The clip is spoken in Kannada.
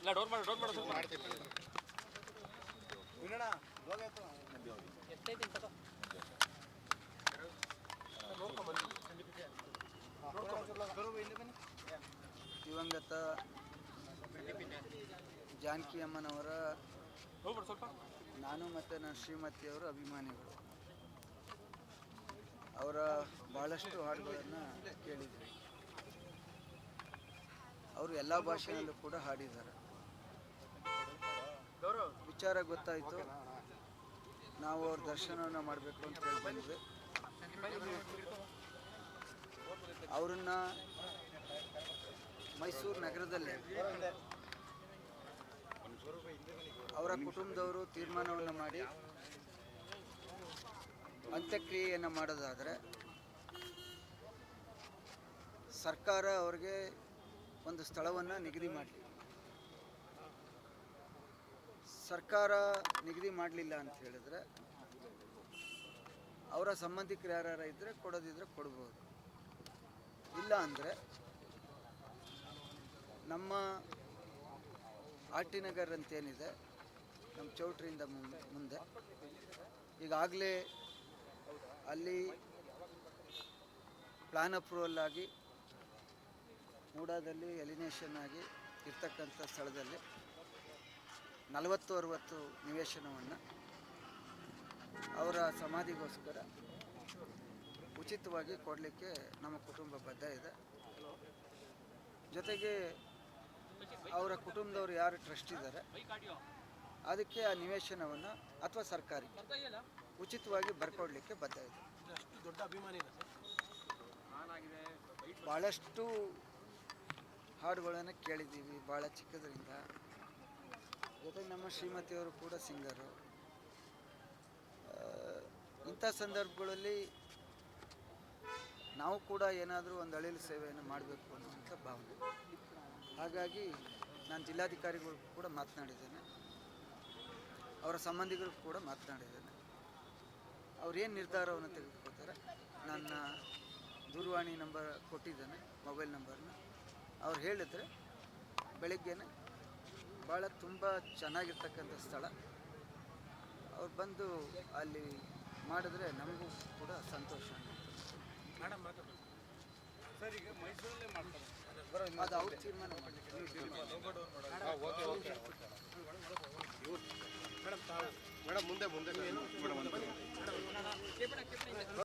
ಇಲ್ಲ ಡೋರ್ ಮಾಡು ಸ್ವಲ್ಪ ಮಾಡ್ತೀನಿ ವಿನೋಣ ಹೋಗಾಯ್ತು ಎಷ್ಟೈತಿ ತಗೋ ದಿವಂಗತ ಜಾನಕಿ ಅಮ್ಮನವರ ಸ್ವಲ್ಪ ನಾನು ಮತ್ತು ನನ್ನ ಶ್ರೀಮತಿಯವರು ಅಭಿಮಾನಿಗಳು. ಅವರ ಭಾಳಷ್ಟು ಹಾಡುಗಳನ್ನು ಕೇಳಿದ್ವಿ. ಅವರು ಎಲ್ಲ ಭಾಷೆಯಲ್ಲೂ ಕೂಡ ಹಾಡಿದ್ದಾರೆ. ವಿಚಾರ ಗೊತ್ತಾಯಿತು, ನಾವು ಅವ್ರ ದರ್ಶನವನ್ನು ಮಾಡಬೇಕು ಅಂತ ಹೇಳಿ ಬಂದ್ವಿ. ಅವರನ್ನು ಮೈಸೂರು ನಗರದಲ್ಲೇ ಅವರ ಕುಟುಂಬದವರು ತೀರ್ಮಾನವನ್ನು ಮಾಡಿ ಅಂತ್ಯಕ್ರಿಯೆಯನ್ನು ಮಾಡೋದಾದರೆ ಸರ್ಕಾರ ಅವರಿಗೆ ಒಂದು ಸ್ಥಳವನ್ನು ನಿಗದಿ ಮಾಡಲಿ. ಸರ್ಕಾರ ನಿಗದಿ ಮಾಡಲಿಲ್ಲ ಅಂತ ಹೇಳಿದ್ರೆ ಅವರ ಸಂಬಂಧಿಕರು ಯಾರು ಇದ್ದರೆ ಕೊಡೋದಿದ್ರೆ ಕೊಡ್ಬೋದು. ಇಲ್ಲ ಅಂದರೆ ನಮ್ಮ ಆರ್ ಟಿ ನಗರ್ ಅಂತೇನಿದೆ ನಮ್ಮ ಚೌಟ್ರಿಯಿಂದ ಮುಂದೆ ಈಗಾಗಲೇ ಅಲ್ಲಿ ಪ್ಲಾನ್ ಅಪ್ರೂವಲ್ ಆಗಿ ಮೂಡಾದಲ್ಲಿ ಎಲಿನೇಷನ್ ಆಗಿ ಇರ್ತಕ್ಕಂಥ ಸ್ಥಳದಲ್ಲಿ 40-60 ನಿವೇಶನವನ್ನು ಅವರ ಸಮಾಧಿಗೋಸ್ಕರ ಉಚಿತವಾಗಿ ಕೊಡಲಿಕ್ಕೆ ನಮ್ಮ ಕುಟುಂಬ ಬದ್ಧ ಇದೆ. ಜೊತೆಗೆ ಅವರ ಕುಟುಂಬದವರು ಯಾರು ಟ್ರಸ್ಟ್ ಇದ್ದಾರೆ ಅದಕ್ಕೆ ಆ ನಿವೇಶನವನ್ನು ಅಥವಾ ಸರ್ಕಾರಿ ಉಚಿತವಾಗಿ ಬರ್ಕೊಡ್ಲಿಕ್ಕೆ ಬದ್ಧ ಇದೆ. ಅಷ್ಟು ದೊಡ್ಡ ಅಭಿಮಾನಿ ಇದೆ ಭಾಳಷ್ಟು ಹಾಡುಗಳನ್ನು ಕೇಳಿದ್ದೀವಿ ಭಾಳ ಚಿಕ್ಕದರಿಂದ. ಜೊತೆಗೆ ನಮ್ಮ ಶ್ರೀಮತಿಯವರು ಕೂಡ ಸಿಂಗರು. ಇಂಥ ಸಂದರ್ಭಗಳಲ್ಲಿ ನಾವು ಕೂಡ ಏನಾದರೂ ಒಂದು ಅಳಿಲು ಸೇವೆಯನ್ನು ಮಾಡಬೇಕು ಅನ್ನುವಂಥ ಭಾವನೆ. ಹಾಗಾಗಿ ನಾನು ಜಿಲ್ಲಾಧಿಕಾರಿಗಳು ಕೂಡ ಮಾತನಾಡಿದ್ದೇನೆ, ಅವರ ಸಂಬಂಧಿಗಳು ಕೂಡ ಮಾತನಾಡಿದ್ದೇನೆ. ಅವ್ರೇನು ನಿರ್ಧಾರವನ್ನು ತೆಗೆದುಕೊಳ್ತಾರೆ, ನನ್ನ ದೂರವಾಣಿ ನಂಬರ್ ಕೊಟ್ಟಿದ್ದೇನೆ, ಮೊಬೈಲ್ ನಂಬರ್ನ. ಅವ್ರು ಹೇಳಿದರೆ ಬೆಳಗ್ಗೆನೆ ಭಾಳ ತುಂಬ ಚೆನ್ನಾಗಿರ್ತಕ್ಕಂಥ ಸ್ಥಳ, ಅವ್ರು ಬಂದು ಅಲ್ಲಿ ಮಾಡಿದ್ರೆ ನಮಗೂ ಕೂಡ ಸಂತೋಷ. ಮೇಡಮ್ ಮಾತಾಡೋದು ಸರ್, ಈಗ ಮೈಸೂರಲ್ಲೇ ಮಾಡ್ತಾರೆ ಅದು ಅವ್ರು ತೀರ್ಮಾನ ಮಾಡಲಿಕ್ಕೆ. ಮೇಡಮ್ ಮುಂದೆ